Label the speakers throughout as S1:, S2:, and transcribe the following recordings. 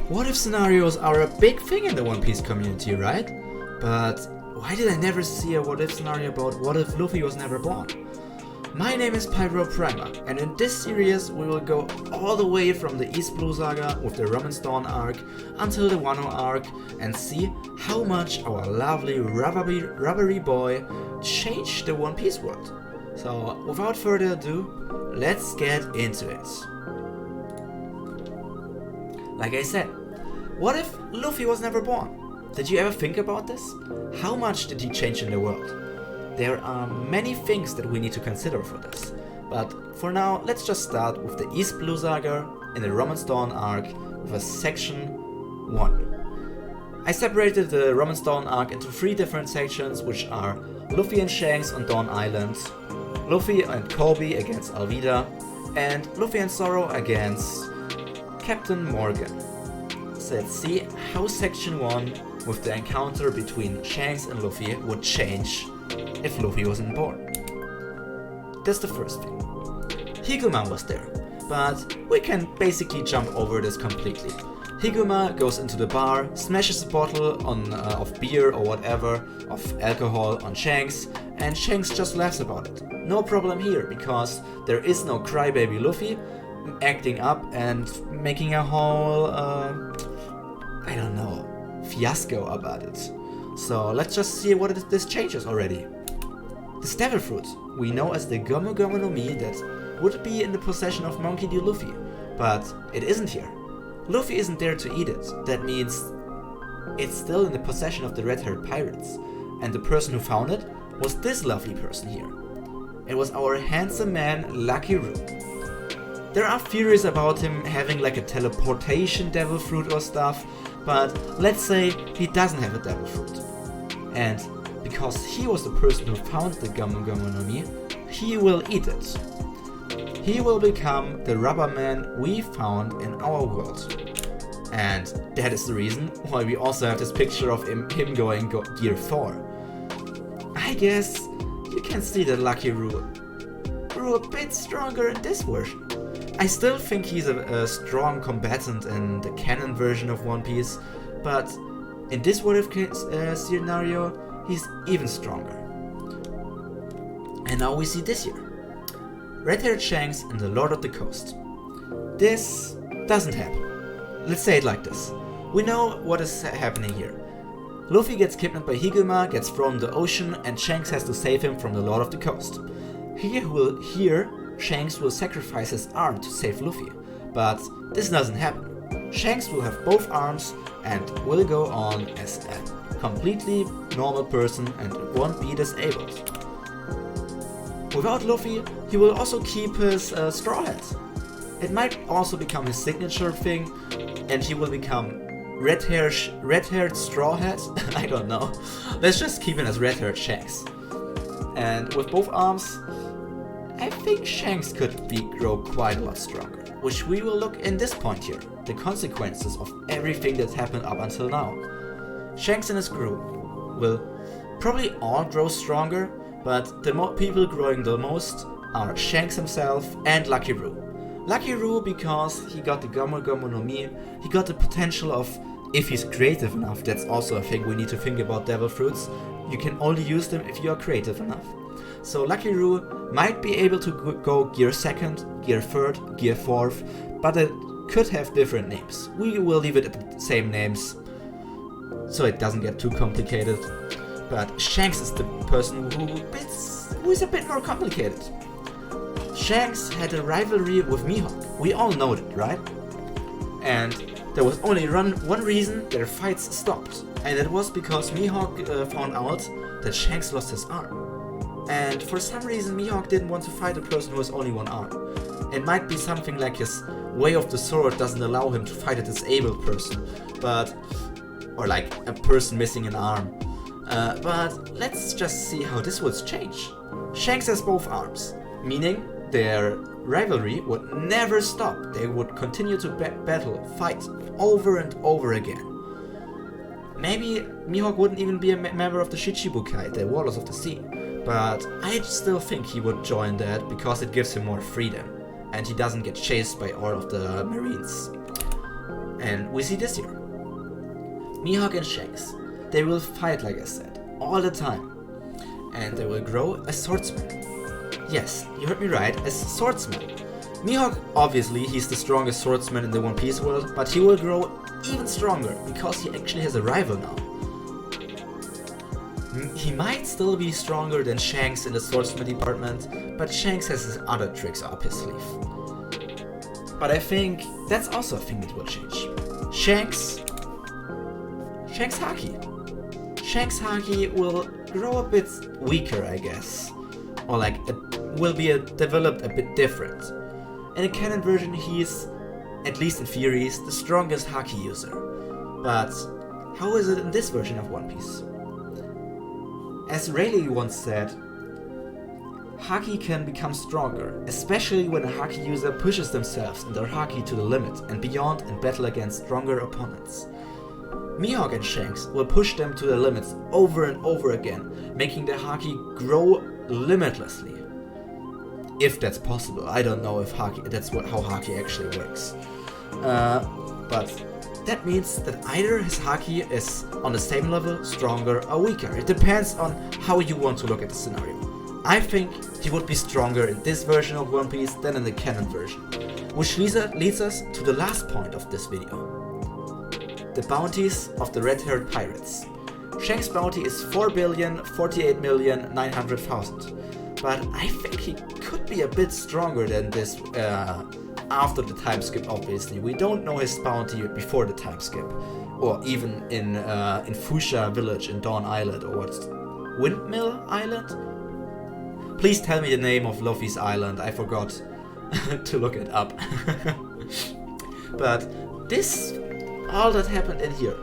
S1: What if scenarios are a big thing in the One Piece community, right? But why did I never see a what if scenario about what if Luffy was never born? My name is Pyro Primer, and in this series we will go all the way from the East Blue Saga with the Ramen Dawn arc until the Wano arc and see how much our lovely rubbery boy changed the One Piece world. So without further ado, let's get into it. Like I said, what if Luffy was never born? Did you ever think about this? How much did he change in the world? There are many things that we need to consider for this, but for now let's just start with the East Blue Saga in the Ramen Dawn arc with a section 1. I separated the Ramen Dawn arc into 3 different sections, which are Luffy and Shanks on Dawn Island, Luffy and Kobe against Alvida, and Luffy and Zoro against Captain Morgan. So let's see how section 1 with the encounter between Shanks and Luffy would change if Luffy wasn't born. That's the first thing. Higuma was there, but we can basically jump over this completely. Higuma goes into the bar, smashes a bottle of beer or whatever, of alcohol on Shanks, and Shanks just laughs about it. No problem here, because there is no crybaby Luffy acting up and making a whole, I don't know, fiasco about it. So let's just see what this changes already. This devil fruit, we know as the Gomu Gomu no Mi, that would be in the possession of Monkey D. Luffy, but it isn't here. Luffy isn't there to eat it. That means it's still in the possession of the red-haired pirates, and the person who found it was this lovely person here. It was our handsome man Lucky Roo. There are theories about him having like a teleportation devil fruit or stuff, but let's say he doesn't have a devil fruit. And because he was the person who found the Gomu Gomu no Mi, he will eat it. He will become the rubber man we found in our world. And that is the reason why we also have this picture of him going Gear 4. I guess you can see that Lucky Roo grew a bit stronger in this version. I still think he's a strong combatant in the canon version of One Piece, but in this what if scenario, he's even stronger. And now we see this here. Red-haired Shanks and the Lord of the Coast. This doesn't happen. Let's say it like this. We know what is happening here. Luffy gets kidnapped by Higuma, gets thrown in the ocean, and Shanks has to save him from the Lord of the Coast. Here, Shanks will sacrifice his arm to save Luffy, but this doesn't happen. Shanks will have both arms and will go on as a completely normal person and won't be disabled. Without Luffy, he will also keep his straw hat. It might also become his signature thing, and he will become red-haired straw hat. I don't know. Let's just keep him as red-haired Shanks. And with both arms, I think Shanks could grow quite a lot stronger, which we will look in this point here, the consequences of everything that's happened up until now. Shanks and his crew will probably all grow stronger, but the people growing the most are Shanks himself and Lucky Roo. Lucky Roo because he got the Gomu Gomu no Mi, he got the potential of, if he's creative enough, that's also a thing we need to think about devil fruits, you can only use them if you are creative enough. So Lucky Roo might be able to go Gear 2nd, Gear 3rd, Gear 4th, but it could have different names. We will leave it at the same names, so it doesn't get too complicated. But Shanks is the person who is a bit more complicated. Shanks had a rivalry with Mihawk. We all know that, right? And there was only one reason their fights stopped, and that was because Mihawk found out that Shanks lost his arm. And for some reason Mihawk didn't want to fight a person who has only one arm. It might be something like his way of the sword doesn't allow him to fight a disabled person, or like a person missing an arm. But let's just see how this would change. Shanks has both arms, meaning their rivalry would never stop. They would continue to fight over and over again. Maybe Mihawk wouldn't even be a member of the Shichibukai, the Warlords of the Sea. But I still think he would join that because it gives him more freedom and he doesn't get chased by all of the marines. And we see this here. Mihawk and Shanks, they will fight, like I said, all the time. And they will grow as swordsmen. Yes, you heard me right, as swordsmen. Mihawk, obviously, he's the strongest swordsman in the One Piece world, but he will grow even stronger, because he actually has a rival now. He might still be stronger than Shanks in the swordsman department, but Shanks has his other tricks up his sleeve. But I think that's also a thing that will change. Shanks Haki. Shanks Haki will grow a bit weaker, I guess. Or like, will be developed a bit different. In the canon version, he's, at least in theory, the strongest Haki user. But how is it in this version of One Piece? As Rayleigh once said, Haki can become stronger, especially when a Haki user pushes themselves and their Haki to the limit and beyond in battle against stronger opponents. Mihawk and Shanks will push them to the limits over and over again, making their Haki grow limitlessly. If that's possible. I don't know if that's how Haki actually works. But that means that either his Haki is on the same level, stronger or weaker. It depends on how you want to look at the scenario. I think he would be stronger in this version of One Piece than in the canon version. Which leads us to the last point of this video. The bounties of the red-haired pirates. Shanks' bounty is 4,048,900,000. But I think he could be a bit stronger than this after the time skip, obviously. We don't know his bounty before the time skip. Or even in Fuchsia Village in Dawn Island, or what's Windmill Island? Please tell me the name of Luffy's island, I forgot to look it up. But this, all that happened in here.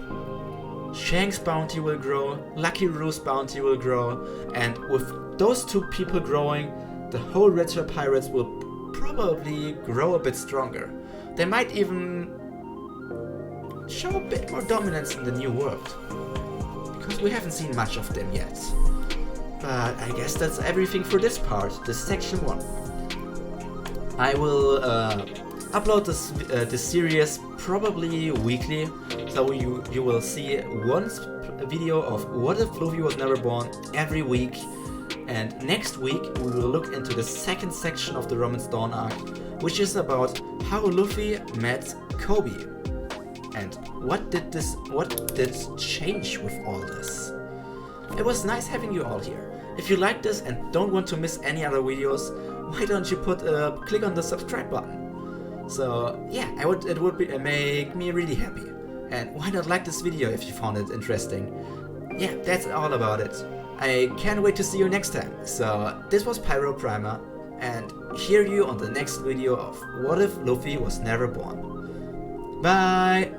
S1: Shanks' bounty will grow, Lucky Roo's bounty will grow, and with those two people growing, the whole Strawhat Pirates will probably grow a bit stronger. They might even show a bit more dominance in the new world, because we haven't seen much of them yet. But I guess that's everything for this part, this section 1. I will upload this series probably weekly, so you will see one video of What If Luffy Was Never Born every week. And next week we will look into the second section of the Romance Dawn arc, which is about how Luffy met Kobe. And what did change with all this? It was nice having you all here. If you like this and don't want to miss any other videos, why don't you click on the subscribe button? So yeah, it would make me really happy. And why not like this video if you found it interesting? Yeah, that's all about it. I can't wait to see you next time. So this was Pyro Primer, and hear you on the next video of What If Luffy Was Never Born. Bye!